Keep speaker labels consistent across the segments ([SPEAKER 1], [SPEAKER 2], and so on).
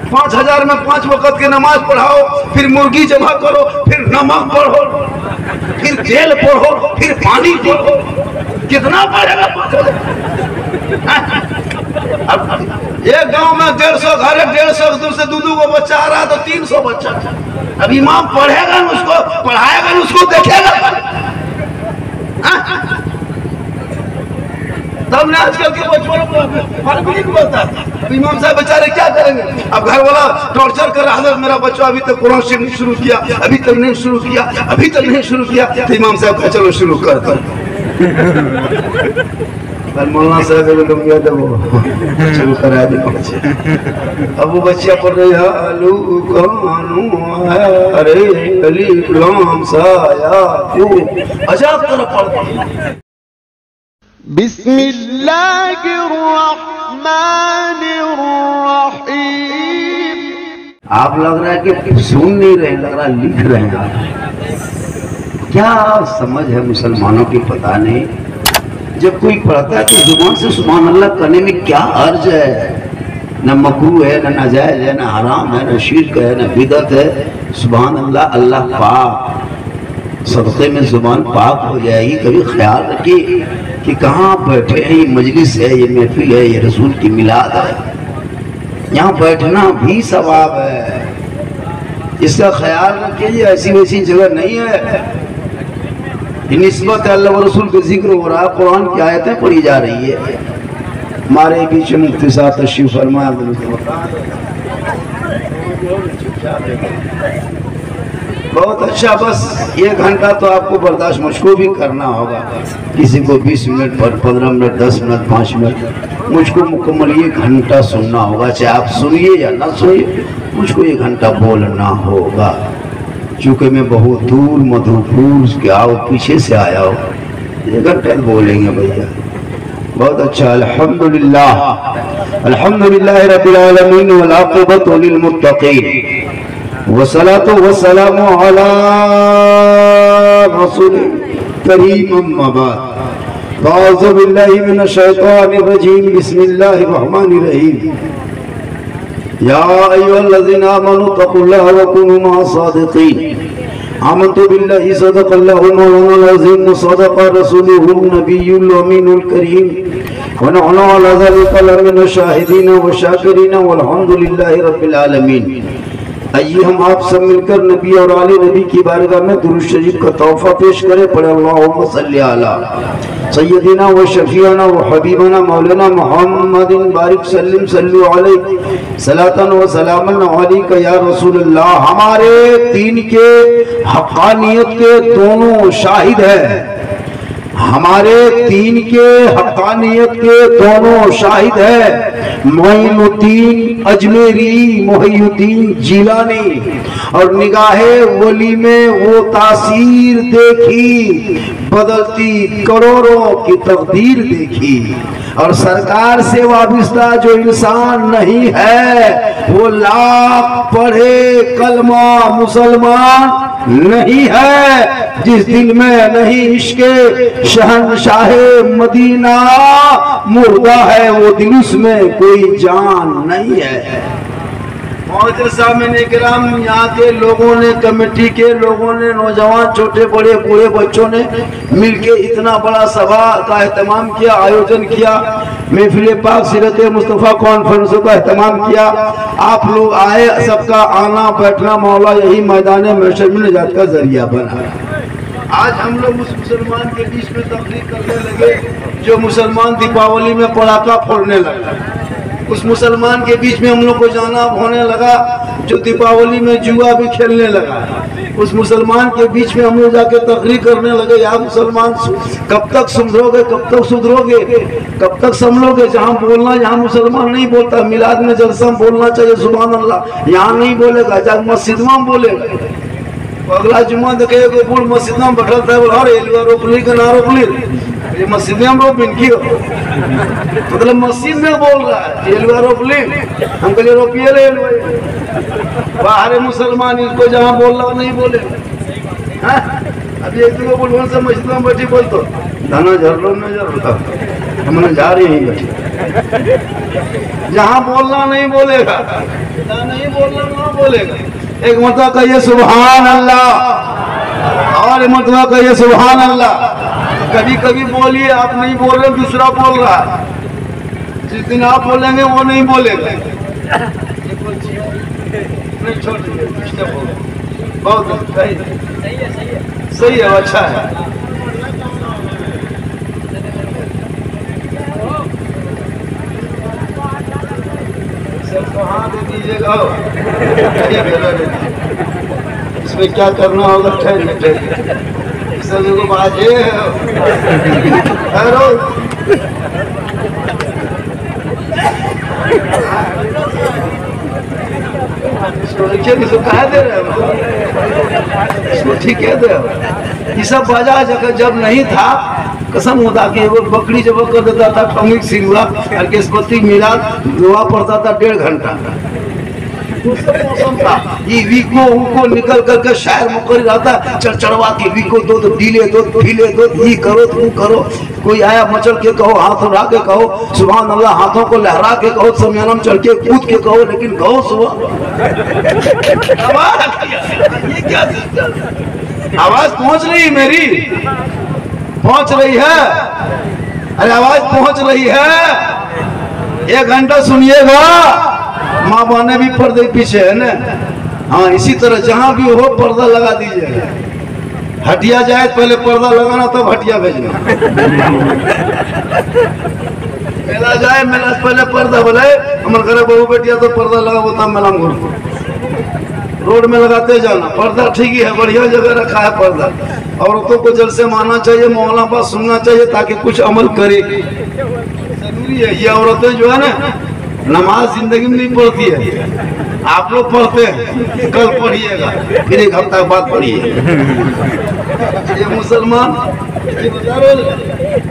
[SPEAKER 1] 5000 में 5 वक्त की नमाज पढ़ाओ, फिर मुर्गी जमा करो, फिर नमक पढ़ो, फिर तेल पढ़ो, फिर पानी पढ़ो, कितना पढ़ेगा 5000? अब एक गांव में 150 घर है, 150 से दो को बच्चा आ रहा है तो 300 बच्चा। अब इमाम पढ़ेगा न उसको, पढ़ाएगा न उसको, देखेगा तब ना आजकल के बच्चों को फर्क नहीं पड़ता। इमाम साहब बेचारे क्या करेंगे? अब घर वाला टॉर्चर कर रहा है, मेरा बच्चा अभी तक कुरान शरीफ नहीं शुरू किया, अभी तक नहीं शुरू किया, अभी तक नहीं शुरू किया। तो इमाम साहब का चलो शुरू कर दो। मौलाना साहब शुरू करा दी। अब वो बच्चिया पढ़ रही है अलू कानू अरे अलीफ लाम सा या अजाब तरह पढ़ती है।
[SPEAKER 2] बिस्मिल्लाहिर्रहमानिर्रहीम।
[SPEAKER 1] आप लग रहा है कि सुन नहीं रहे, लग रहा लिख रहे हैं। क्या समझ है मुसलमानों की पता नहीं। जब कोई पढ़ता है तो जुबान से सुभान अल्लाह करने में क्या अर्ज है? न मकरूह है, न नाजायज है, न हराम है, न शिर्क है, न बिदअत है। सुभान अल्लाह, अल्लाह पाक, सदक़े में जुबान पाक हो जाएगी। कभी ख्याल रखिए कि कहाँ बैठे हैं, ये मजलिस है, ये महफिल है, ये रसूल की मिलाद है, यहाँ बैठना भी सवाब है। इसका ख्याल रखिए, ऐसी वैसी जगह नहीं है। निस्बत अल्लाह व रसूल का जिक्र हो रहा है, कुरान की आयतें पढ़ी जा रही है। हमारे बीच में मुफ्ती साहब तशरीफ फरमाया। बहुत अच्छा, बस 1 घंटा तो आपको बर्दाश्त मुझको भी करना होगा। किसी को 20 मिनट, 15 मिनट, 10 मिनट, 5 मिनट, मुझको मुकम्मल 1 घंटा सुनना होगा। चाहे आप सुनिए या ना सुनिए, मुझको 1 घंटा बोलना होगा। चूँकि मैं बहुत दूर मधुपुर के आओ पीछे से आया हो, 1 घंटा बोलेंगे भैया। बहुत अच्छा। अल्हम्दुलिल्लाह, अल्हम्दुलिल्लाह रब्बिल आलमीन वल आक़िबतु लिल मुत्तक़ीन वस्सलातु वस्सलामु अला रसूलिल करीम अम्मा बाद। अऊज़ु बिल्लाहि मिनश शैतानिर रजीम। बिस्मिल्लाहिर रहमानिर रहीम। या अय्युहल्लज़ीना आमनू तक़ुल्लाह व कुनू मअस सादिक़ीन। आमन्तु बिल्लाहि सदक़ल्लाहुल मौलानाल अज़ीम व सदक़ रसूलुहुन नबियुल अमीनुल करीम व नहनु अला ज़ालिका लमिनश शाहिदीन व शाकिरीन वल्हम्दुलिल्लाहि रब्बिल आलमीन। आइए हम आप सब मिलकर नबी और आले नबी की बारगाह में दुरूद शरीफ का तोहफा पेश करें। पढ़े अल्लाहुम्मा सल्ली अला सय्यदिना व शफीअना व हबीबना मौलाना मुहम्मदिन बारिक सल्लिम सल्लु अलैहि सलातन व सलामन अलैका या रसूलल्लाह। हमारे दीन के हक़ानियत के दोनों शाहिद है, हमारे दीन के हक़ानियत के दोनों शाहिद है। मोइनुद्दीन अजमेरी, मोहिउद्दीन जिलानी। और निगाहे वली में वो तासीर देखी, बदलती करोड़ों की तकदीर देखी। और सरकार से वाबिस्ता जो इंसान नहीं है, वो लाख पढ़े कलमा मुसलमान नहीं है। जिस दिल में नहीं इश्क़े शहंशाहे मदीना मुर्दा है, वो दिल उसमें कोई जान नहीं है। यहाँ के लोगों ने, कमेटी के लोगों ने, नौजवान, छोटे बड़े, बूढ़े बच्चों ने मिलके इतना बड़ा सभा का एहतमाम किया, आयोजन किया। महफिल पाक सीरत मुस्तफ़ा कॉन्फ्रेंस का एहतमाम किया। आप लोग आए, सबका आना बैठना मौला यही मैदान महशर में निजात का जरिया बना। आज हम लोग उस मुसलमान के बीच में तकरीर करने लगे जो मुसलमान दीपावली में पटाखा फोड़ने लगा। उस मुसलमान के बीच में हम लोग को जाना होने लगा जो दीपावली में जुआ भी खेलने लगा। उस मुसलमान के बीच में हम लोग जाके तकरीर करने लगे, यार मुसलमान कब तक सुधरोगे, कब तक सुधरोगे, कब तक संभलोगे। जहाँ बोलना, यहाँ मुसलमान नहीं बोलता। मिलाद में जलसा बोलना चाहिए सुभान अल्लाह, यहाँ नहीं बोलेगा, जहाँ मस्जिद में बोलेगा। अगला जुम्मा देखे बूढ़ मस्जिद में बैठल था, बोला अरे रोपली का ना रोपली, ये मस्जिद में रोप इनकी मतलब मस्जिद में बोल रहा है एलुआ रोपली, हम कहले रोपिए ले बाहर मुसलमान इसको जहाँ बोल रहा नहीं बोले। अभी एक दो बोल से मस्जिद में बैठी बोल तो धाना झर लो न झर, हमने जा रही है बैठी, जहाँ बोलना नहीं बोलेगा। नहीं बोलना वहाँ बोलेगा। एक मरतबा कहिए सुभान अल्लाह, और एक मरतबा कहिए सुभान अल्लाह। कभी कभी बोलिए, आप नहीं बोल रहे, दूसरा बोल रहा है। जिस दिन आप बोलेंगे वो नहीं बोलेगा। नहीं छोड़िए, बहुत सही है, अच्छा है। हाँ दे दीजिएगा, इसमें क्या करना होगा, ठहरिए सभी को बाजे इसको कहा दे रहे हो, इसको ठीक है दे। ये सब बाजा जब नहीं था, कसम होता कि वो बकरी जब कर देता था टॉमिक सिलवा और केसपति मिला दुआ पड़ता था 1.5 घंटा। मौसम था ये वीको उनको निकल करके शायर मुकर रहता चढ़वा के वीको दो तो ढीले दो ढीले दो, ये करो तुम करो। कोई आया मचल के कहो, हाथ उड़ा के कहो सुभान अल्लाह, हाथों को लहरा के कहो, समयानम चढ़ के कूद के कहो, लेकिन कहो सुबह। ये क्या आवाज पहुंच रही मेरी, पहुंच रही है, अरे आवाज पहुंच रही है। 1 घंटा सुनिएगा, माँ बहने भी पर्दे पीछे है ना। हाँ इसी तरह जहां भी हो पर्दा लगा दीजिएगा। हटिया जाए पहले पर्दा लगाना, तब हटिया भेजना। मेला जाए मेला पहले पर्दा बोले, हमारे घर बहू बेटिया तो पर्दा लगा होता मेला में रोड में लगाते जाना। पर्दा ठीक ही है, बढ़िया जगह रखा है पर्दा। औरतों को जल से मानना चाहिए, मौला बात सुनना चाहिए ताकि कुछ अमल करे, जरूरी है। ये औरतें जो है ना नमाज जिंदगी में नहीं पढ़ती है, आप लोग पढ़ते हैं, कल पढ़िएगा, फिर 1 हफ्ता बाद पढ़िए। ये मुसलमान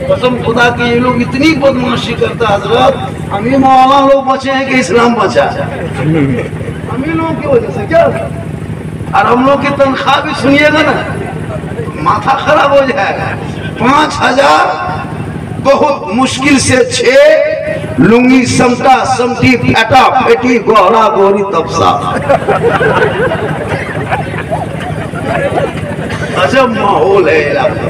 [SPEAKER 1] कसम खुदा की ये लोग इतनी बदमाशी करता हजरत, हम ही मौला लोग बचे हैं कि इस्लाम बचा है, हम ही लोगों की वजह से। क्या और हम लोग की तनख्वाह भी सुनिएगा ना, माथा खराब हो जाएगा। 5000 बहुत मुश्किल से 6 लुंगी समटा समटी फटा फेटी गोहरा गोरी तपसा। अजब माहौल है इलाका।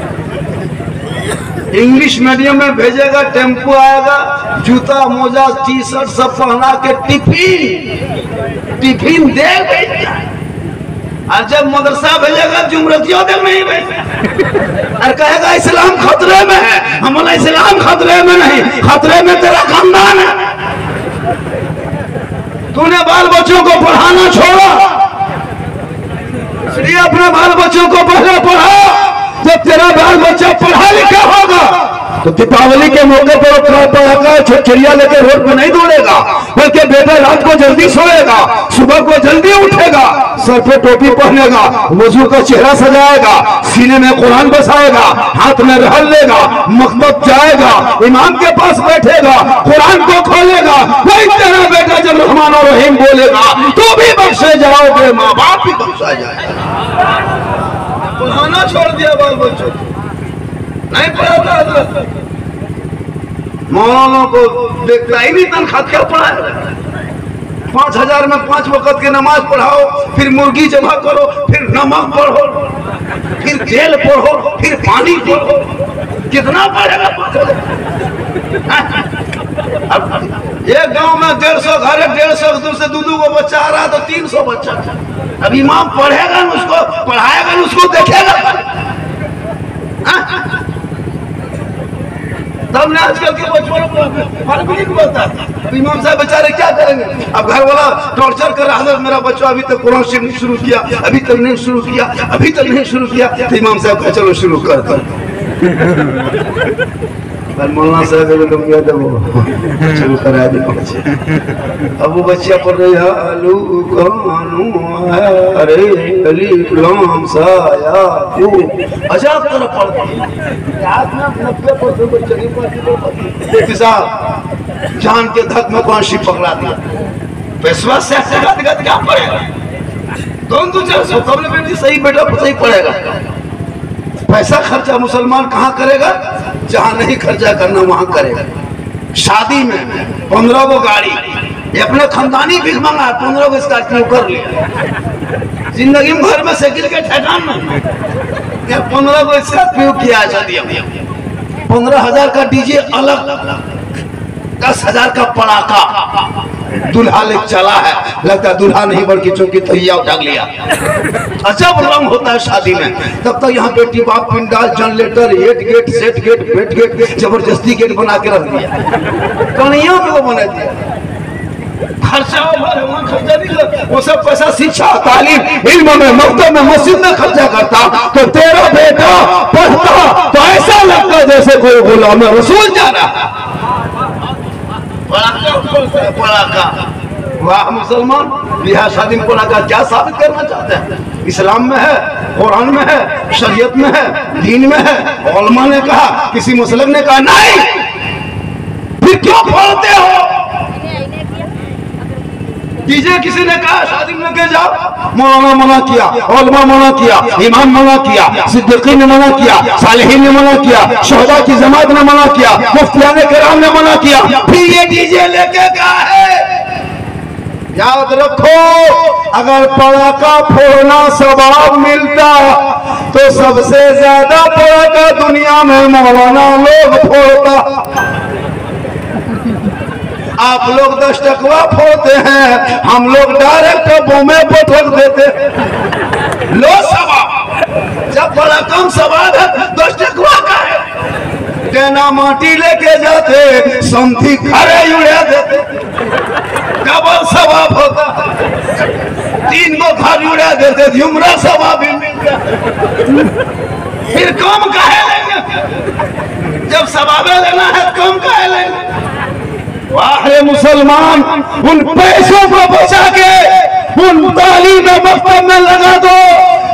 [SPEAKER 1] इंग्लिश मीडियम में भेजेगा, टेम्पो आएगा, जूता मोजा टी शर्ट सब पहना के टिफिन दे भेजना। और जब मदरसा भेजेगा जुमरतियों तक नहीं भेजेगा और कहेगा इस्लाम खतरे में है। हमारा इस्लाम खतरे में नहीं, खतरे में तेरा खानदान है। तूने बाल बच्चों को पढ़ाना छोड़ा, इसलिए अपने बाल बच्चों को पहले पढ़ा। जब तेरा बाल बच्चा पढ़ा लिखा होगा तो दीपावली के मौके पर चिड़िया लेकर रोड पर नहीं दौड़ेगा, बल्कि बेटा रात को जल्दी सोएगा, सुबह को जल्दी उठेगा, सर पे टोपी पहनेगा, वजू का चेहरा सजाएगा, सीने में कुरान बसाएगा, हाथ में रहल लेगा, मकतब जाएगा, इमाम के पास बैठेगा, कुरान को खोलेगा। वही तेरा बेटा जब रहमान और रहीम बोलेगा तो भी बख्शे जाओगे, माँ बाप भी बख्शा जाएगा। पढ़ाना छोड़ दिया बाल बच्चों को, नहीं पढ़ाता। मौलाना को देखता ही नहीं, तनख्वाह क्या पढ़ाए। 5000 में 5 वक्त की नमाज पढ़ाओ, फिर मुर्गी जमा करो, फिर नमक पढ़ो, फिर तेल पढ़ो, फिर पानी पढ़ो, कितना पढ़ेगा? एक गांव में 150 घर है, 150 दूर से 2-2 को बच्चा आ रहा है तो 300 बच्चा। अब इमाम पढ़ेगा न उसको, पढ़ाएगा न उसको, देखेगा तब ने आजकल के बच्चों को फर्क नहीं पड़ता। इमाम साहब बेचारे क्या करेंगे? अब घर वाला टॉर्चर कर रहा है, मेरा बच्चा अभी तक कुरान शरीफ नहीं शुरू किया, अभी तक नहीं शुरू किया, अभी तक नहीं शुरू किया। तो इमाम साहब का चलो शुरू कर दो। मौलाना साहब शुरू करा दे। अब वो बच्चिया पढ़ रही है, अरे अजाब तरह पढ़ती है। जान के धक में कौन सी पकड़ा दिया, पैसवा से क्या पड़ेगा? दोनों तो चल सो कब बेटी सही बेटा सही पड़ेगा। पैसा खर्चा मुसलमान कहाँ करेगा? जहाँ नहीं खर्चा करना वहां करेगा। शादी में 15 वो गाड़ी, ये अपने खानदानी भीख मांगा, 15 को स्कॉर्पियो कर लिया। जिंदगी में घर में साइकिल के ठेकान में 15 को स्कॉर्पियो किया दिया। 15,000 का डीजे अलग, 10,000 का पड़ाका दूल्हा ले चला है। लगता है दूल्हा नहीं बल्कि चौकी तैया उठा लिया। अजब रंग होता है शादी में। तब तक यहाँ बेटी बाप पिंडाल generator head gate set gate बेट गेट जबरदस्ती गेट बना के रख दिया। कन्हैया में वो बना दिया। खर्चा खर्चा नहीं, वो सब पैसा शिक्षा तालीम इल्म में मकतब में मस्जिद में खर्चा करता। तो तेरा बेटा पढ़ता तो ऐसा लगता जैसे कोई गुलाम रसूल जा रहा। पड़ाका, वाह मुसलमान, बिहार शादी में पड़ाका क्या साबित करना चाहते हैं? इस्लाम में है, कुरान में है, शरीयत में है, दीन में है। उलमा ने कहा, किसी मुसलमान ने कहा नहीं, फिर क्यों फोड़ते हो? डीजे किसी ने कहा शादी में लेके जाओ, मौलाना मना किया, उलमा मना किया, इमाम मना किया, सिद्दीकीन ने मना किया, सालिहीन ने मना किया, शहदा की जमात ने मना किया, मुफ्तियाने किराम ने मना किया, फिर ये डीजे लेके गया है। याद रखो, अगर पड़ाका फोड़ना सवाब मिलता तो सबसे ज्यादा पड़ाका दुनिया में मौलाना लोग फोड़ता। आप लोग 10 टकवा फोड़ते हैं, हम लोग डायरेक्ट बोमे पर ठोक देते। लो सवाब, जब बड़ा कम सवाब है 10 टकवा का है। देना माटी लेके जाते, समथी खड़े उड़ा देते, डबल सवाब होता। 3 को घर उड़ा देते, झुमरा सवाब भी मिल गया। फिर कम काहे लेंगे? जब सवाबे लेना है कम काहे लेंगे? वाह मुसलमान, उन पैसों को बचा के उन तालीम मकतब में लगा दो,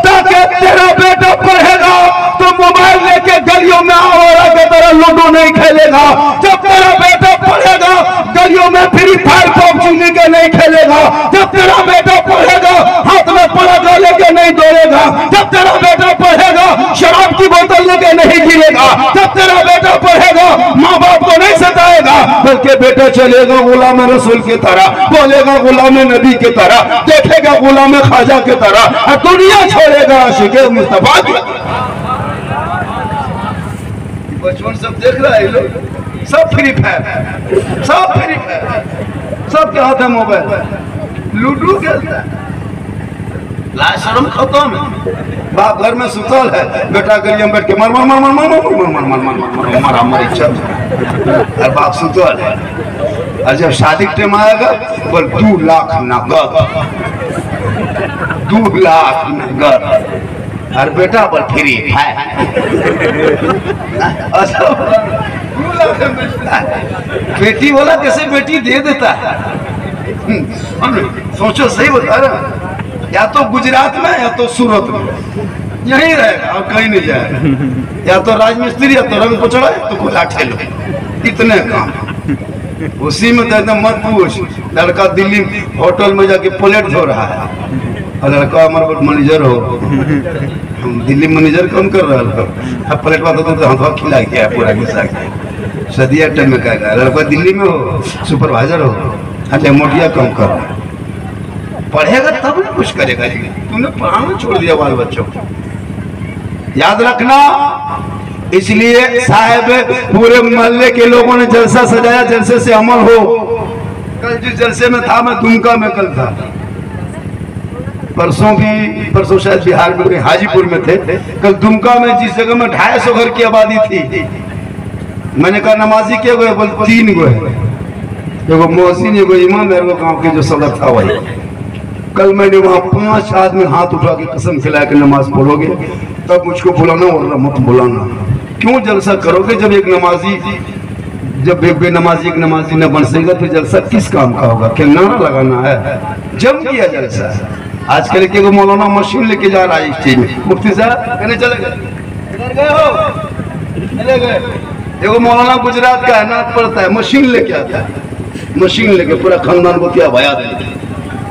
[SPEAKER 1] ताकि तेरा बेटा पढ़ेगा तो मोबाइल लेके गलियों में आवारा की तरह लूडो नहीं खेलेगा। जब तेरा बेटा पढ़ेगा गलियों में फ्री फायर पबजी के नहीं खेलेगा। जब तेरा बेटा पढ़ेगा हाथ में पड़ाका लेके नहीं दौड़ेगा। जब तेरा बेटा पढ़ेगा शराब की बोतल लेके नहीं गिरेगा। जब तेरा बेटा पढ़ेगा माँ बाप को नहीं सताएगा, बल्कि बेटा चलेगा गुलाम रसूल की तरह, बोलेगा गुलाम नबी की तरह, देखेगा गुलाम ख्वाजा की तरह, और दुनिया छोड़ेगा आशिक़े मुस्तफा की। बचपन सब देख रहा है लोग, सब फ्री फायर, सब फ्री फायर, सबके हाथ में मोबाइल, लूडो खेलता है। लाशरम खत्म है। बाप घर में सुतल है, बेटा गलिया में बैठ के मर मर मर मर मर मर मर मर मर मर मर मर चल, और बाप सुतल है। और जब शादी के टाइम आएगा बोल 2 लाख नगद, 2 लाख नगद, और बेटा बोल फ्री फायर। बेटी बोला कैसे बेटी दे देता है? सोचो, सही बता रहा, या तो गुजरात में या तो सूरत में, यहीं रहेगा और कहीं नहीं जाएगा। या तो राजमिस्त्री, या तो रंग पुचड़ा, तो कोई लाठे लो, इतने काम उसी में। तो एकदम मत पूछ, लड़का दिल्ली होटल में जाके प्लेट धो रहा है, और लड़का हमारा मैनेजर हो, हम दिल्ली मैनेजर कम कर रहा है, प्लेट बात तो हाथ खिला गया पूरा घिसा गया। सदिया टाइम में कहेगा लड़का दिल्ली में हो, सुपरवाइजर हो, अच्छा मोटिया कम कर, पढ़ेगा तब ना कुछ करेगा। तूने पढ़ाना छोड़ दिया बाल बच्चों को, याद रखना। इसलिए साहब पूरे मोहल्ले के लोगों ने जलसा सजाया, जलसे से अमल हो। कल जिस जलसे में था, मैं दुमका में कल था, परसों शायद बिहार में हाजीपुर में थे। कल दुमका में जिस जगह में 250 घर की आबादी थी, मैंने कहा नमाजी क्या गए? बोल 3 गो है, एगो मोहसिन, एगो इमाम, एगो गाँव के जो सदर था वही। कल मैंने वहाँ 5 आदमी हाथ उठा के कसम खिला के नमाज पढ़ोगे तब मुझको बुलाना और मत बुलाना। क्यों जलसा करोगे जब एक नमाजी, जब एक बेनमाजी एक नमाजी न बन सकेगा तो जलसा किस काम का होगा? क्या नारा लगाना है? जम किया जलसा। आजकल के मौलाना मशीन लेके जा रहा है इस चीज में। मुफ्ती साहब कहने चले गए, देखो मौलाना गुजरात का है, नाथ पड़ता है, मशीन लेके आता है, मशीन लेके पूरा खानदान को क्या भया दे,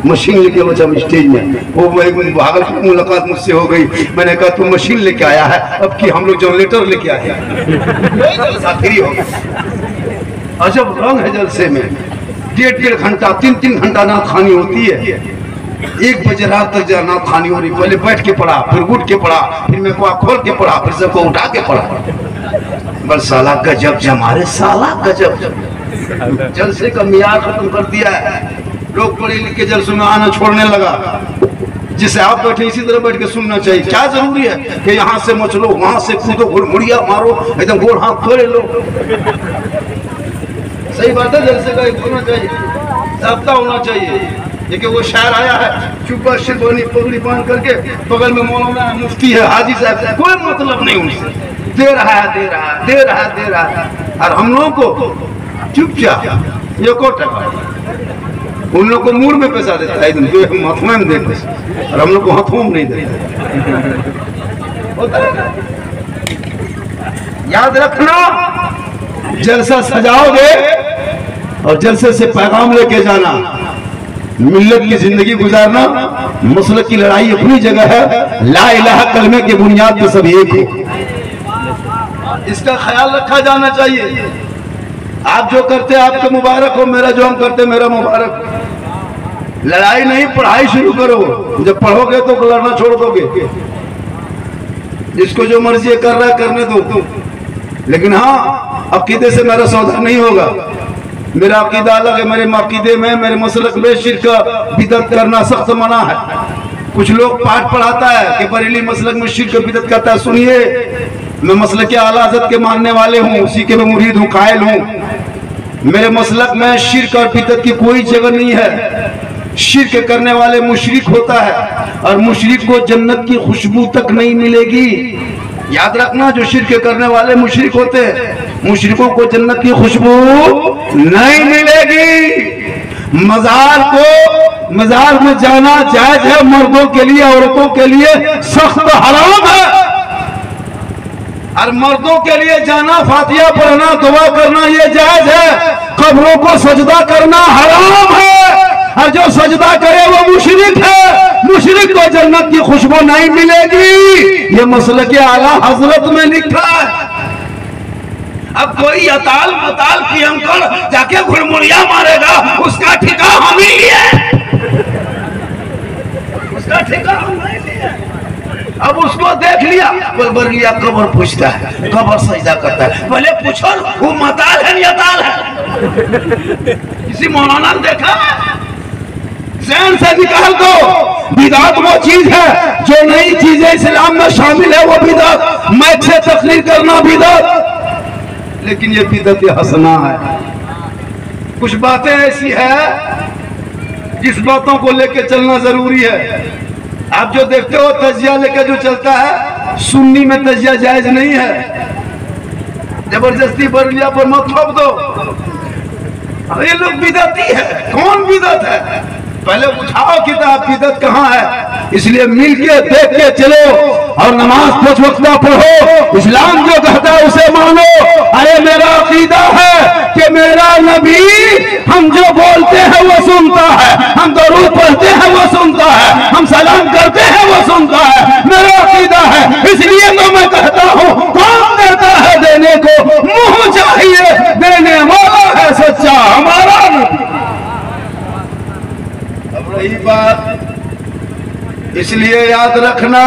[SPEAKER 1] मशीन लेके बचा स्टेज में। वो भागलपुर की मुलाकात मुझसे हो गई, मैंने कहा तू मशीन लेके आया है, अब कि हम लोग जनरेटर लेके आए हैं। अजब रंग है जलसे में। 1.5 घंटा 3 घंटा नात खानी होती है। 1 बजे रात तक जरा नात खानी हो रही, पहले बैठ के पढ़ा, फिर उठ के पढ़ा, फिर मैं को खोल के पढ़ा, फिर सबको उठा के पढ़ा। बस साला गजब जमारे, साला गजब जलसे का मियार खत्म कर दिया है। लोग पढ़े लिख के जलसों में आना छोड़ने लगा। जिसे आप बैठे इसी तरह बैठ के सुनना चाहिए। क्या जरूरी है कि यहाँ से मचलो, वहां से कूदो, मुड़िया मारो, एकदम गोड़ हाथ खोले लो। सही बात है, जलसे का एक होना चाहिए, ज़ाब्ता होना चाहिए। देखिए वो शायर आया है, चुप्पा शिरवानी पगड़ी बांध करके, बगल में मौलाना है, मुफ्ती है, हाजी साहब, कोई मतलब नहीं उनसे, दे रहा है दे रहा है दे रहा है दे रहा है। और हम लोगों को चुपचाप ये को टका, उन लोग को मूड में पैसा देता है, एकदम हथुआ में देते, और हम लोग को हथुआ में नहीं देते। याद रखना, जलसा सजाओगे और जलसे से पैगाम लेके जाना, मिल्लत की जिंदगी गुजारना। मसलक की लड़ाई अपनी जगह है, ला इलाहा कलमे की बुनियाद पे सब एक हो, इसका ख्याल रखा जाना चाहिए। आप जो करते आपके मुबारक हो, मेरा जो हम करते मेरा मुबारक। लड़ाई नहीं, पढ़ाई शुरू करो। जब पढ़ोगे तो लड़ना छोड़ दोगे। जिसको जो मर्जी कर रहा है करने दो, लेकिन हाँ अकीदे से मेरा सौदा नहीं होगा। मेरा अकीदा अलग है, मेरे अकीदे में, मेरे मसलक में शिर्क बिदअत करना सख्त मना है। कुछ लोग पाठ पढ़ाता है कि बरेली मसलक में शिर्क बिदअत करता है। सुनिए, मैं मसलक के आला हज़रत के मानने वाले हूँ, उसी के मैं मुरीद हूँ, कायल हूँ। मेरे मसलक में शिर्क और बिदअत की कोई जगह नहीं है। शिर्क करने वाले मुशरिक होता है, और मुशरिक को जन्नत की खुशबू तक नहीं मिलेगी। याद रखना, जो शिर्क करने वाले मुशरिक होते हैं, मुशरिकों को जन्नत की खुशबू नहीं मिलेगी। मज़ार में जाना जायज है मर्दों के लिए, औरतों के लिए सख्त हराम है। और मर्दों के लिए जाना, फातिहा पढ़ना, दुआ करना ये जायज है। कब्रों को सजदा करना हराम है, और जो सजदा करे वो मुशरिक है। मुशरिक को जन्नत की खुशबू नहीं मिलेगी, ये मसले के आला हजरत में लिखा है। अब कोई अताल मताल की अंकल जाके घुड़मुड़िया मारेगा, उसका ठिका हम ही लिए, उसका ठिका हम नहीं लिए। अब उसको देख लिया, बर लिया, कब्र पूछता है, कब्र सजदा करता है। पहले पूछो वो मताल है या ताल है? किसी मौलाना ने देखा? ज़हन से निकाल दो। बिदात वो चीज है जो नई चीजें इस्लाम में शामिल है, वो बिदात। मैच से तकरीर करना बिदात, लेकिन ये बिदात हसना है। कुछ बातें ऐसी है जिस बातों को लेके चलना जरूरी है। आप जो देखते हो तजिया लेके जो चलता है, सुन्नी में तजिया जायज नहीं है। जबरदस्ती बरलिया पर मत थोप दो। ये लोग बिदाती है। कौन बिदात है? पहले उठाओ किताब, बिदअत कहाँ है। इसलिए मिल के देख के चलो और नमाज 5 वक्त पढ़ो। इस्लाम जो कहता है उसे मानो। अरे मेरा अकीदा है कि मेरा नबी हम जो बोलते हैं वो सुनता है, हम दरूद पढ़ते हैं वो सुनता है, हम सलाम करते हैं वो सुनता है। मेरा अकीदा है, इसलिए तो मैं कहता हूँ, कौन देता है देने को, मुंह चाहिए, देने वाला है सच्चा हमारा नबी। रही बात, इसलिए याद रखना,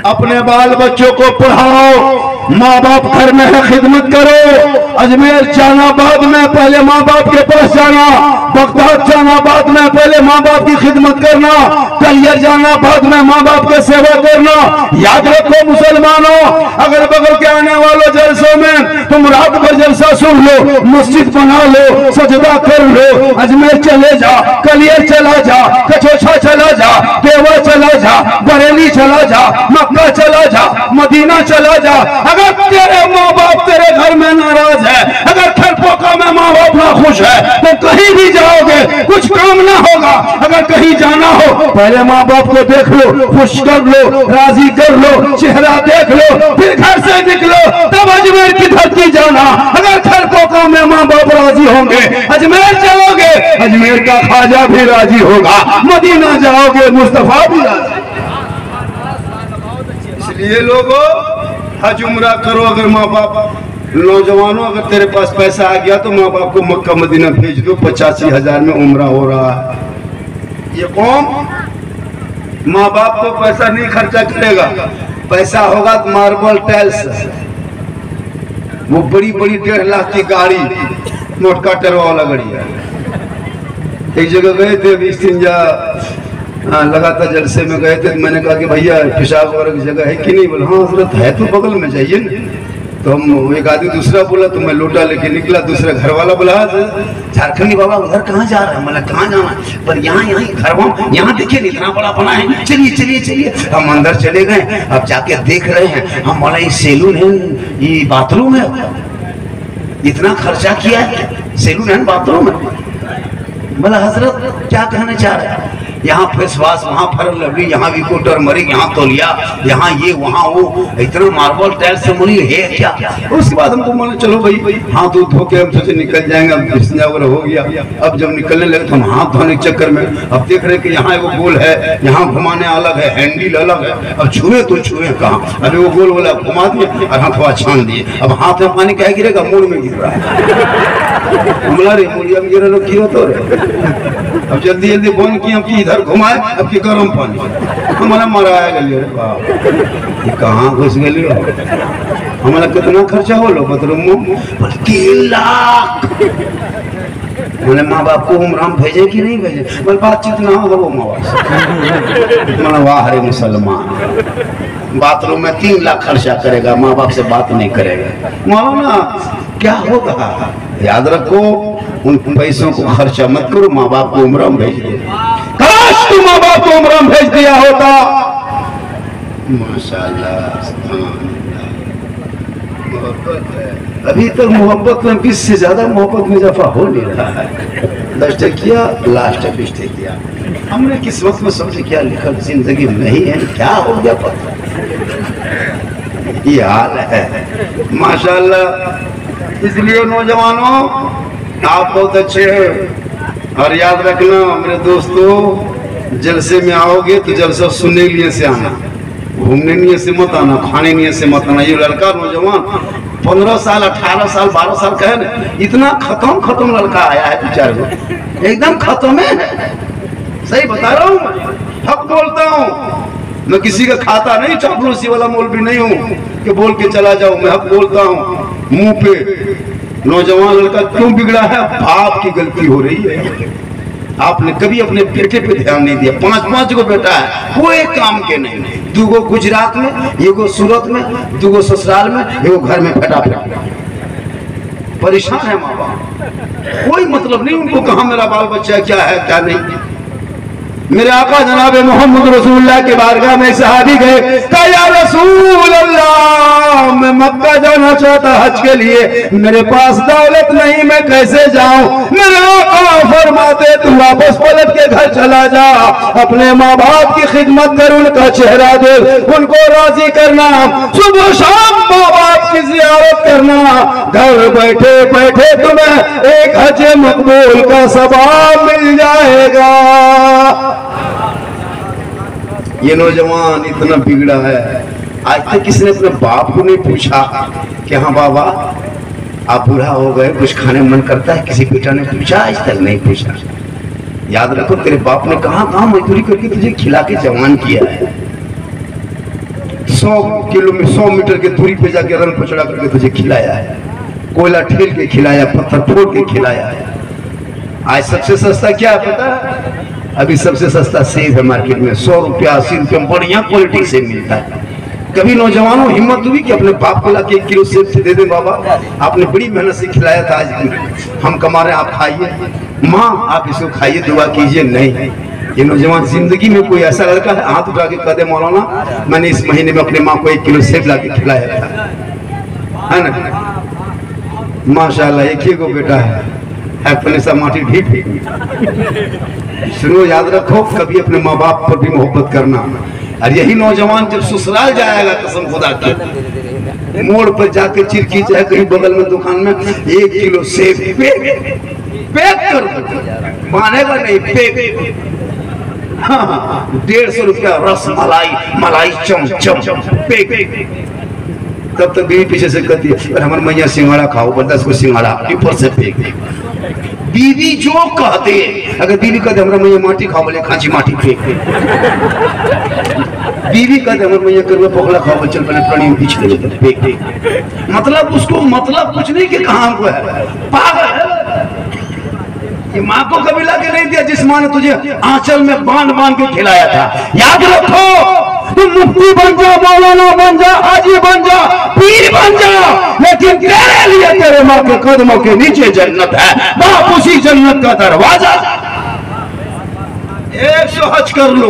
[SPEAKER 1] अपने बाल बच्चों को पढ़ाओ। माँ बाप घर में है, खिदमत करो। अजमेर जाना बाद में पहले माँ बाप के पास जाना, बगदाद जाना बाद में पहले माँ बाप की खिदमत करना, कलियर जाना बाद में माँ बाप की सेवा करना। याद रखो मुसलमानों, अगर बगल के आने वालों जलसों में तुम रात भर जलसा सुन लो, मस्जिद बना लो, सजदा कर लो, अजमेर चले जा, कलियर चला जा, कचौछा चला जा, देवा चला जा, बरेली चला जा, मक्का चला जा, मदीना चला जा। अगर तेरे माँ बाप तेरे घर में नाराज है, अगर खरपोका में माँ बाप ना खुश है, तो कहीं भी जाओगे कुछ काम ना होगा। अगर कहीं जाना हो, पहले माँ बाप को देख लो, खुश कर लो, राजी कर लो, चेहरा देख लो, फिर घर से निकलो, तब अजमेर की धरती जाना। अगर खरपोका में माँ बाप राजी होंगे, अजमेर चलोगे, अजमेर का ख्वाजा भी राजी होगा, मदीना जाओगे, मुस्तफा भी राजी। इसलिए लोगों, हज उम्रा करो अगर माँ बाप नौजवानों, अगर तेरे पास पैसा आ गया तो माँ बाप को मक्का मदीना भेज दो, 85,000 में उम्रा हो रहा है। ये कौन माँ बाप को पैसा नहीं खर्चा करेगा? पैसा होगा तो मार्बल टाइल्स, वो बड़ी बड़ी 1.5 लाख की गाड़ी, मोटका टरवा वाला गाड़ी है। एक जगह गए थे, 20 दिन लगा था जलसे में गए थे, मैंने कहा कि भैया पेशाब वगैरह की जगह है कि नहीं? बोला हाँ हजरत है, तो बगल में जाइए ना। तो हम एक आदमी दूसरा बोला तो मैं लोटा लेके निकला, दूसरा घर वाला बोला झारखंडी बाबा उधर कहाँ जा रहे हैं? मतलब कहाँ जाना? पर यहाँ घर यहाँ देखिए इतना बड़ा बना है, चलिए चलिए चलिए। हम अंदर चले गए, अब जाके देख रहे हैं, हम बोला ये सैलून है, ये बाथरूम है, इतना खर्चा किया है, सैलून है बाथरूम है। बोला हजरत क्या कहना चाह रहे हैं? यहाँ फेस वॉश, वहाँ फरल लवली, यहाँ भी कोटर मरिक, यहाँ तौलिया, यहाँ ये वहाँ वो, इतना मार्बल टाइल्स से मुनी है क्या? उसके बाद हमको बोले चलो भाई हाथ धो के हम सोचे निकल जाएंगे, अब बिस्ना वगैरह हो गया। अब जब निकलने लगे तो हम हाथ धोने के चक्कर में अब देख रहे कि यहाँ वो गोल है, यहाँ घुमाने अलग है, हैंडल अलग है। अब छुए तो छुए कहाँ? अभी वो गोल वाला घुमा दिए और हाथ वहाँ छान दिए। अब हाथ में पानी क्या गिरेगा? मूड में गिर रहा है। हमला रे मुड़िया में गिरे लोग क्यों तो अब जल्दी जल्दी फोन किया कि इधर घुमाए, अब की गर्म पानी हमारा मराया गलिए। ये कहाँ घुस गए? हमारा कितना खर्चा हो लो बतरूम में? 3 लाख। मैंने माँ बाप को उम्र हम भेजे कि नहीं भेजे? बोले बातचीत ना होगा वो माँ बाप से। मैंने वाह रे मुसलमान, बाथरूम में 3 लाख खर्चा करेगा, माँ बाप से बात नहीं करेगा। मौलाना क्या होगा? याद रखो उन पैसों को खर्चा मत करो, माँ बाप को उम्र में भेज दो। काश तू माँ बाप को उम्र में भेज दिया होता। माशाल्लाह अभी तक मोहब्बत में 20 से ज्यादा मोहब्बत में इजाफा हो नहीं रहा है। 10 किया, लास्ट 20 किया। हमने किस वक्त में समझे क्या लिखा जिंदगी में नहीं है, क्या हो गया पता। ये हाल है माशाल्लाह। इसलिए नौजवानों आप बहुत अच्छे हैं, और याद रखना मेरे दोस्तों, जलसे में आओगे तो जलसा सुनने के लिए से आना, घूमने लिए से मत आना, खाने लिए से मत आना। ये लड़का नौजवान 15 साल 18 साल 12 साल का है ना, इतना खत्म लड़का आया है बेचारे को, एकदम खत्म है। सही बता रहा हूँ मैं, हक बोलता हूँ। मैं किसी का खाता नहीं, चापलूसी वाला मौलवी नहीं हूँ कि बोल के चला जाऊं। मैं हक बोलता हूँ मुंह पे। नौजवान लड़का क्यों बिगड़ा है? बाप की गलती हो रही है। आपने कभी अपने बेटे पे ध्यान नहीं दिया। 5 को बेटा है, कोई काम के नहीं। 2 गुजरात में, 1 सूरत में, 2 ससुराल में, 1 घर में फटाफट। परेशान है माँ बाप, कोई मतलब नहीं उनको कहाँ मेरा बाल बच्चा क्या है क्या नहीं। मेरे आका जनाब मोहम्मद रसूलुल्लाह के बारगाह में सहाबी गए, कहा या रसूल अल्लाह मैं मक्का जाना चाहता हज के लिए, मेरे पास दौलत नहीं, मैं कैसे जाऊं? मेरे आका फरमाते तू वापस पलट के घर चला जा, अपने माँ बाप की खिदमत कर, उनका चेहरा देख, उनको राजी करना, सुबह शाम माँ बाप की जियारत करना, घर बैठे बैठे तुम्हें एक हज मकबूल का सवाब मिल जाएगा। ये नौजवान इतना बिगड़ा है, आज तक किसी ने अपने बाप को नहीं पूछा कि हाँ बाबा आप बूढ़ा हो गए, कुछ खाने मन करता है? किसी बेटा ने पूछा? आज तक नहीं पूछा। याद रखो तेरे बाप ने कहाँ मजदूरी करके तुझे खिला के जवान किया है। 100 मीटर की दूरी पे जाके रन पचड़ा करके तुझे खिलाया है, कोयला ठेल के खिलाया, पत्थर फोड़ के खिलाया है। आज सबसे सस्ता क्या है पता है? अभी सबसे सस्ता सेब है मार्केट में, 100 रुपया 80 रुपया, बढ़िया क्वालिटी से मिलता है। कभी नौजवानों हिम्मत हुई कि अपने बाप को लाके 1 किलो सेब दे दे, बाबा आपने बड़ी मेहनत से खिलाया था, आज हम कमा रहे हैं, आप खाइए, माँ आप इसको खाइए, दुआ कीजिए। नहीं, ये नौजवान जिंदगी में कोई ऐसा लड़का है हाथ उठा के कह दे मौलाना मैंने इस महीने में अपने माँ को 1 किलो सेब लाके खिलाया था, है ना? माशाल्लाह 1 को बेटा है, अपने सा माटी ढीठ। सुनो याद रखो, कभी अपने माँ बाप पर भी मोहब्बत करना। और यही नौजवान जब ससुराल जाएगा, कसम खुदा की, मोड़ पर जाके चिरकी चाहे कहीं बगल में दुकान में 1 किलो सेब पैक कर दो, मानेगा नहीं, पैक। हाँ 150 रुपया रस मलाई, मलाई चमचम पैक। तब तक बीवी पीछे से कहती है अरे हमारे मैया सिंघाड़ा खाओ, बंदा को सिंघाड़ा ऊपर से फेंक दे। बीवी जो कहते, अगर बीवी कहते हमारा मैया माटी खाओ, बोले खांची माटी फेंक दे। बीवी कहते हमारे मैया करुआ पोखला खाओ, चल पहले प्राणी पीछे फेंक दे। मतलब उसको मतलब कुछ नहीं कि कहाँ को है, पागल है। ये माँ को कभी लाके नहीं दिया जिस माँ ने तुझे आंचल में बांध बांध के खिलाया था। याद रखो, तुम मुफ्ती बन जा, मौलाना बन जा, हाजी बन जा, पीर बन जा, लेकिन तेरे लिए तेरे माँ के कदमों के नीचे जन्नत है, बाप उसी जन्नत का दरवाजा। 100 हज कर लो,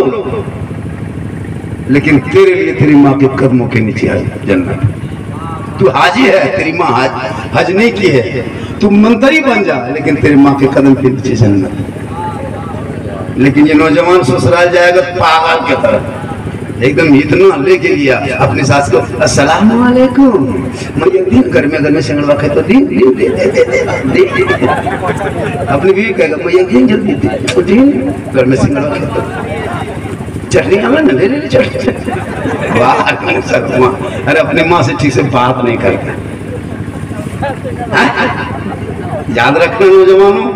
[SPEAKER 1] लेकिन तेरे लिए तेरी माँ के कदमों के नीचे है जन्नत। तू हाजी है, तेरी माँ हज नहीं की है। तू मंत्री बन जा, लेकिन तेरी माँ के कदम के नीचे जन्नत। लेकिन ये नौजवान ससुराल जाएगा पागल के तरफ, एकदम इतना लेके गया अपने सास को, अस्सलाम वालेकुम मैया दिन घर में सिंगड़ा खाए तो दिन दे दे दे दे दे अपनी बीवी कहेगा मैया दिन जल्दी दे दिन घर में सिंगड़ा खाए तो चटनी हमें न दे दे चटनी। वाह अरे अपने माँ से ठीक से बात नहीं करते। याद रखना नौजवानों,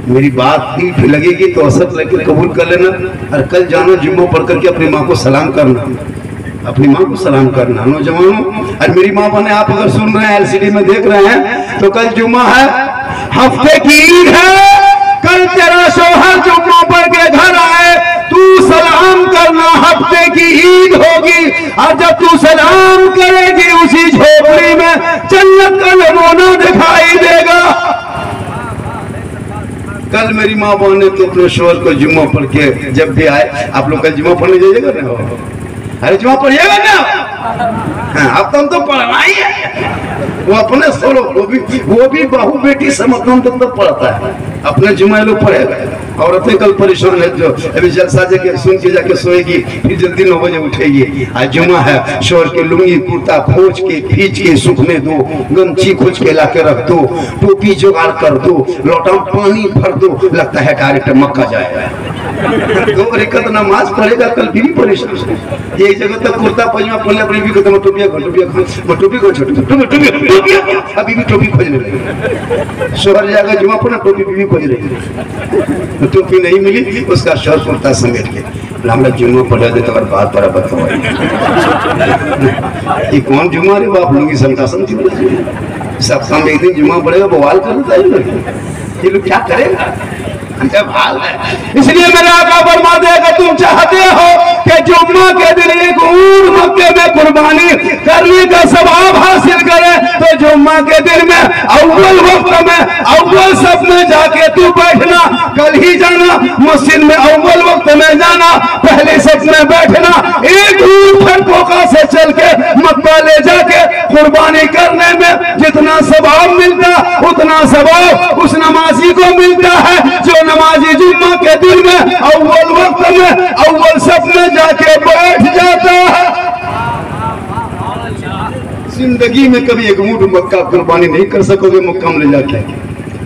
[SPEAKER 1] मेरी बात ठीक लगेगी तो असर लेके कबूल कर लेना। और कल जाना जुम्मा पढ़ करके अपनी माँ को सलाम करना, अपनी माँ को सलाम करना नौजवानों। और मेरी माँ बहने, आप अगर सुन रहे हैं, एलसीडी में देख रहे हैं, तो कल जुम्मा है, हफ्ते की ईद है। कल तेरा शौहर जुम्मा पढ़ के घर आए, तू सलाम करना, हफ्ते की ईद होगी। और जब तू सलाम करेगी, उसी झोपड़ी में जन्नत का नमूना दिखाई देगा। कल मेरी माँ बहने तो अपने शोहर को जुम्मा पढ़ के जब भी आए, आप लोग कल जुम्मा पढ़ने जाइएगा ना, अरे जुम्मा पढ़िएगा ना। हाँ, अब तो हम तो पढ़ना ही है, वो अपने सोलो, वो भी बहू बेटी समझना तो पढ़ता है, अपने जुम्मा लोग पढ़ेगा। औरतें कल परेशान है, जो अभी जलसा जाके सुन के जाके सोएगी, फिर जल्दी 9 बजे उठेगी। आज जुम्मा है, शोहर के लुंगी कुर्ता खोज के खींच के सूखने दो, गमछी खोज के ला के रख दो, टोपी जुगाड़ कर दो, लोटा पानी भर दो, लगता है डायरेक्ट मक्का जाएगा। 2 रकात नमाज पढ़ेगा, कल भी परेशान। एक जगह तक कुर्ता पजामा पहले अपनी भी खत्म, टोपिया अभी भी टोपी खोजने लगे। शोहर जाएगा जुम्मा पर, टोपी भी खोज रही, टोपी नहीं मिली, उसका शोहर कुर्ता समेट के हमारा जुम्मा पढ़ा दे तो बात बराबर हो। ये कौन जुम्मा रे बाप लोग समझा समझी सप्ताह में एक दिन जुम्मा पड़ेगा, बवाल करता है ये लोग क्या करेगा। इसलिए मेरा आका फरमाते हैं कि तुम चाहते हो कि जुम्मा के दिन एक ऊँट मक्के में कुर्बानी करने का सवाब हासिल करे, तो जुम्मा के दिन में अव्वल वक्त में अव्वल सब में जाके तू बैठना। कल ही जाना मस्जिद में, अव्वल वक्त में जाना, पहले सब में बैठना। एक ऊँट फटकोका से चल के मक्का ले जाके कुर्बानी करने में जितना सवाब मिलता, उतना सवाब उस नमाजी को मिलता है जो नमाजी जुम्मा के दिन में अव्वल वक्त में अव्वल सब में जाके बैठ जाता है। जिंदगी में कभी एक ऊँट मक्का कुर्बानी नहीं कर सकोगे मक्का में ले जाके,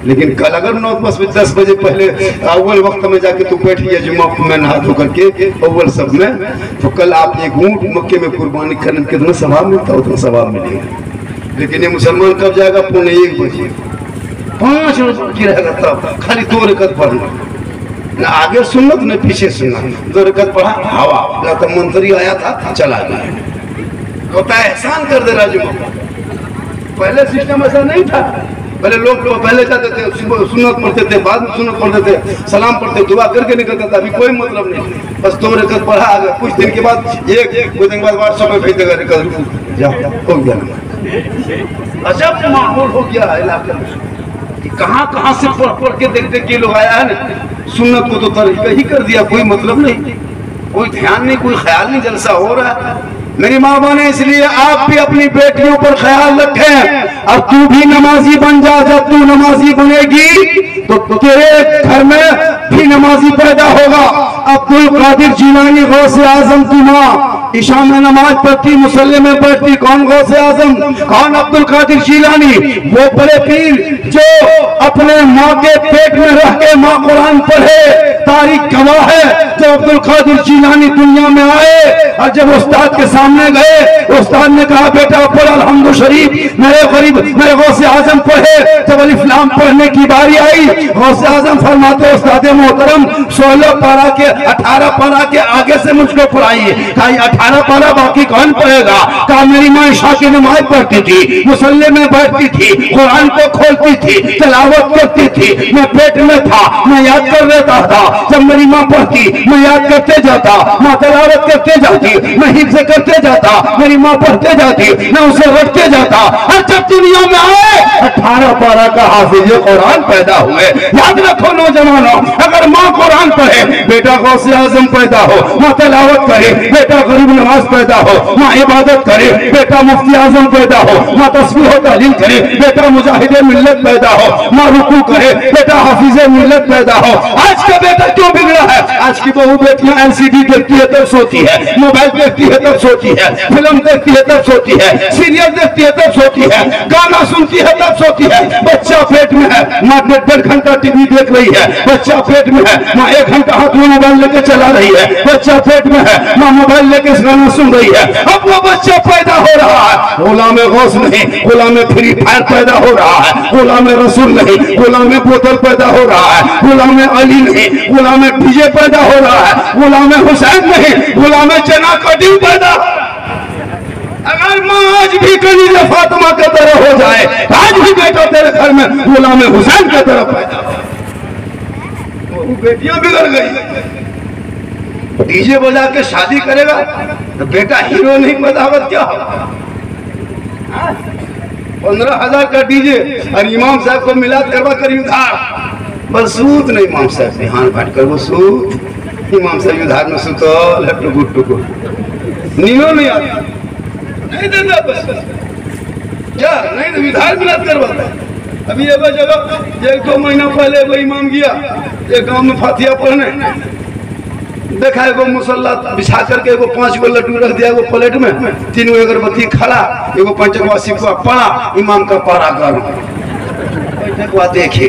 [SPEAKER 1] लेकिन कल अगर 9-10 बजे पहले अव्वल वक्त में जाके तू बैठ गया जुम्मा में नहा धो करके अव्वल सब में, तो कल आप एक ऊँट मक्के में कुर्बानी करने में कितना सवाब मिलता, उतना सवाब मिलेगा। लेकिन ये मुसलमान कब जाएगा? 1:45 बजे, 5 बजे रहेगा, तब खाली 2 रकात पढ़ना, ना आगे सुन्नत न पीछे सुनना। 2 रकात पढ़ा, हवा ना तो मंत्री आया था चला गया, होता है एहसान कर दे रहा जुम्मा। पहले सिस्टम ऐसा नहीं था, पहले लोग पहले जाते थे, सुन्नत पढ़ते थे, बाद में सुन्नत पढ़ते थे, सलाम पढ़ते, दुआ करके निकलता था। अभी कोई मतलब नहीं, बस 2 रकात पढ़ा, आ गया। कुछ दिन के बाद कुछ दिन के बाद व्हाट्सएप में भेज देगा, जाओ हो गया। अजब माहौल हो गया इलाके में, कहाँ से पढ़ के देखते कि लोग आया है ना, सुन्नत को तो तरीका ही कर दिया, कोई मतलब नहीं, कोई ध्यान नहीं, कोई ख्याल नहीं, जलसा हो रहा है। मेरी माँ बने, इसलिए आप भी अपनी बेटियों पर ख्याल रखें। अब तू भी नमाजी बन जा, जब तू नमाजी बनेगी तो तेरे घर में भी नमाजी पैदा होगा। अब्दुल कादिर जिलानी गौसे आजम की माँ ईशा में नमाज पढ़ती, मुसल्ले में बैठती। कौन गौसे आजम, कौन अब्दुल कादिर जीलानी, वो बड़े पीर जो अपने माँ के पेट में रह के माँ कुरान पढ़े। तारीख गवाह है, जब अब्दुल कादिर जीलानी दुनिया में आए और जब उस्ताद के सामने गए, उस्ताद ने कहा बेटा पढ़ अल्हम्दु शरीफ। मेरे गरीब मेरे गौसे आजम पढ़े। जब अलिफ लाम पढ़ने की बारी आई, गौसे आजम फरमाते उस्ताद मोहतरम 16 पारा के 18 पारा के आगे से मुझको पढ़ाइए। कहा 18 पारा बाकी कौन पढ़ेगा? कहा मेरी माँ ईशा की नमाज पढ़ती थी, मुसल्ले में बैठती थी, कुरान को खोलती थी, तिलावत करती थी, मैं पेट में था, मैं याद कर लेता था। जब मेरी माँ पढ़ती मैं याद करते जाता, माँ तिलावत करते जाती, मैं हिफ्ज़ करते जाता, मेरी माँ पढ़ते जाती, मैं उसे रटते जाता। और जब दुनिया में आए 18 पारा का हाफिज कुरान पैदा हुए। याद रखो नौजवानों, अगर माँ कुरान पढ़े, बेटा गौसे आजम पैदा हो, माँ तिलावत करे, बेटा गरीब नवाज पैदा हो, माँ इबादत करे, बेटा मुफ्ती आजम पैदा हो, माँ तस्बीह व तहलील करे, बेटा मुजाहिद मिल्लत पैदा हो, माँ रुकू करे, बेटा हाफिज मिल्लत पैदा हो। आज का बेटा क्यों बिगड़ा है? आज की बहू बेटियां एलसीडी देखती है तब सोती है, मोबाइल देखती है तब सोती है, फिल्म देखती है तब सोती है, सीरियल देखती है तब सोती है, गाना सुनती है तब सोती है। बच्चा पेट में है, माँ 1.5 घंटा टीवी देख रही है, बच्चा पेट में है, माँ 1 घंटा हाथ में मोबाइल लेके चला रही है, बच्चा पेट में है, माँ मोबाइल लेके गाना सुन रही है। अब वो बच्चा पैदा हो रहा है, गुलाम गौस नहीं, गुलाम फ्री फायर पैदा हो रहा है, गुलाम रसूल नहीं, गुलाम बोतल पैदा हो रहा है, गुलाम अली नहीं, गुलाम डीजे पैदा हो रहा है, गुलाम हुसैन नहीं, गुलाम जना कदीम पैदा। अगर माँ आज भी कलीजा फातिमा की तरह हो जाए, आज भी बेटा तेरे घर में गुलाम हुसैन की तरह पैदा हो, वो बेटियां बिगड़ गई। डीजे बजा के शादी करेगा तो बेटा हीरो नहीं पैदा होगा क्या? 15,000 का डीजे और इमाम साहब को मिलाद करवा कर उधार, बस सूत नहीं इमाम साहब ध्यान बांट कर वो सूत इमाम साहब उधार में सुतल है टुकुर नीनो नहीं आता, नहीं देता बस क्या नहीं तो उधार मिलाद करवाता। अभी ये जगह 1-2 महीना पहले वो इमाम गया एक गांव में फातिहा पढ़ने, देखा एगो मुसल्ला बिछा करके एगो 5 गो लड्डू रख दिया एगो प्लेट में, 3 गो अगरबत्ती खड़ा, एगो पंचकवा सिक्का पड़ा, इमाम का पारा गर्म। बैठकवा देखे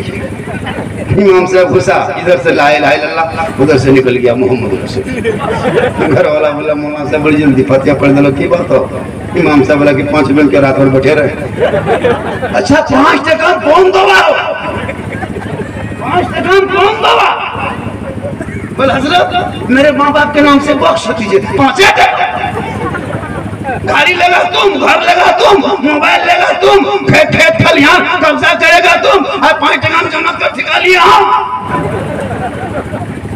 [SPEAKER 1] इमाम साहब घुसा, इधर से ला इलाहा इल्लल्लाह, उधर से निकल गया मोहम्मद रसूल। घर वाला बोला मौलाना साहब बड़ी जल्दी फातिहा पढ़ दलो, की बात हो? इमाम साहब बोला कि 5 मिनट के रात भर बैठे रहे। अच्छा 5 टका कौन दबाओ, 5 टका कौन दबा? बोले हजरत मेरे माँ बाप के नाम से बख्श दीजिए। 5 गाड़ी लगा तुम, घर लगा तुम, मोबाइल लगा तुम, खेत खलिहान कब्जा करेगा तुम, और 5 टका में जन्नत का ठिका लिया।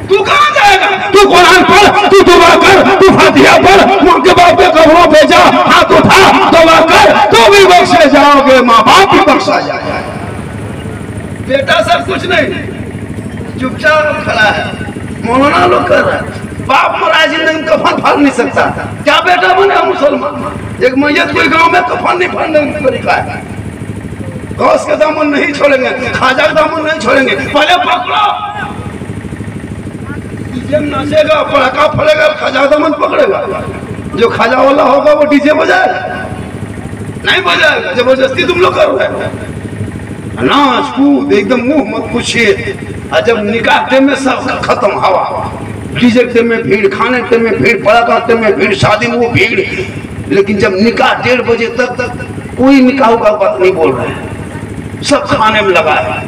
[SPEAKER 1] तू कहाँ जाएगा? तू कुरान पढ़, तू दुआ कर, तू फातिहा पढ़, माँ के बाप के कब्रों पे जा, हाथ उठा दुआ कर, तू भी बख्शे जाओगे, माँ बाप भी बख्शा जाएगा। बेटा सब कुछ नहीं, चुपचाप खड़ा है, मौलाना लोग कर रहा है। बाप मरा जिंदगी कफन फाड़ नहीं सकता, क्या बेटा बने मुसलमान? एक मैयत कोई गांव में कफन नहीं फाड़ने का तरीका है। गौस का दामन नहीं छोड़ेंगे, खाजा का दामन नहीं छोड़ेंगे, पहले पकड़ो। डीजे नाचेगा, पड़ाका फड़ेगा, खाजा का दामन पकड़ेगा। जो खाजा वाला होगा वो डीजे बजाएगा, नहीं बजाएगा, जबरदस्ती तुम लोग कर रहे हो। नाच कूद एकदम मुंह मत पूछिए। और जब निकाह में सब खत्म, हवा डीजे के में भीड़, खाने के में भीड़, पड़ाका के में भीड़, शादी में वो भीड़। लेकिन जब निकाह 1:30 बजे तक कोई निकाह का बात नहीं बोल रहे हैं, सब खाने में लगा है,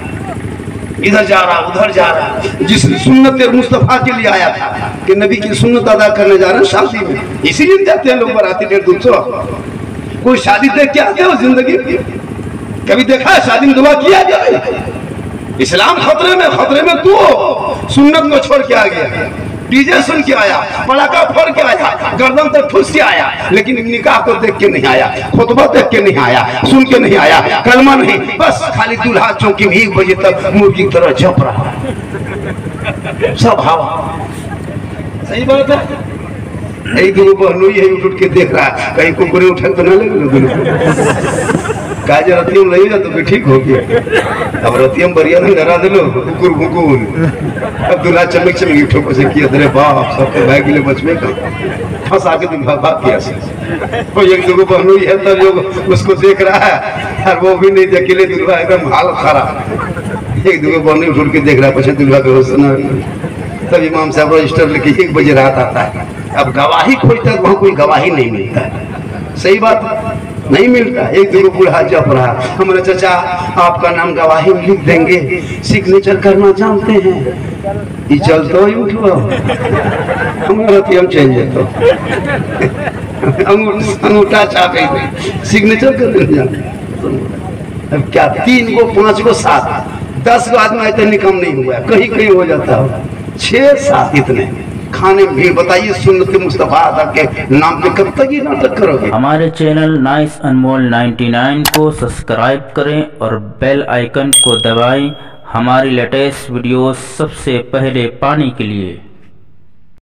[SPEAKER 1] इधर जा रहा उधर जा रहा। जिस सुन्नत मुस्तफा के लिए आया था कि नबी की सुन्नत अदा करने जा रहे हैं शादी में, इसीलिए जाते हैं लोग बाराती 150-200। कोई शादी देख के आते हो जिंदगी? कभी देखा है शादी में दुआ किया गया? इस्लाम खतरे में तू सुन्नत को छोड़ के आ गया, डीजे सुन के आया, पटाखा फोड़ के आया, गर्दन तक ठूस के आया, लेकिन निकाह को देख के नहीं आया, खुतबा देख के नहीं आया, सुन के नहीं आया, कलमा नहीं, बस खाली दूल्हा चौकी 1 बजे तक मुर्गी की तरह जप रहा, सब हवा। सही बात है। यही दोनों बहनों यही उठ के देख रहा है, कहीं कुकुरे उठक तो ना लगे काजे रतियम लगेगा तो फिर ठीक हो गया। अब रतियम बढ़िया नहीं डरा दे लो, कुकुर भुकुर अब दूल्हा चमक चमकी ठोको से किया, अरे बाप सबके भाई के लिए बचने का। फंसा के दुल्हा भाग गया से वो एक दो बहनों है तब लोग उसको देख रहा है और वो भी नहीं अकेले दुल्हा एकदम हाल खराब एक दो बहनों उठ के देख रहा है पीछे दुल्हा बेहोश ना तब इमाम साहब रजिस्टर लेके 1 बजे रात आता है। अब गवाही खोजता वहाँ कोई गवाही नहीं मिलता है, सही बात नहीं मिलता। एक दो बूढ़ा जप रहा, हमारे चाचा आपका नाम गवाही में लिख देंगे, सिग्नेचर करना जानते हैं, ये चलते ही उठो हमारा हम चल जाते अंगूठा छापे सिग्नेचर कर देंगे। अब क्या 3 गो 5 गो 7 10 गो आदमी इतने निकम नहीं हुआ, कहीं कहीं हो जाता हो 6-7 इतने खाने भी। बताइए सुन्नत मुस्तफा के नाम पे कब तक ये नाटक करोगे।
[SPEAKER 2] हमारे चैनल नाइस अनमोल 99 को सब्सक्राइब करें और बेल आइकन को दबाएं हमारी लेटेस्ट वीडियोस सबसे पहले पाने के लिए।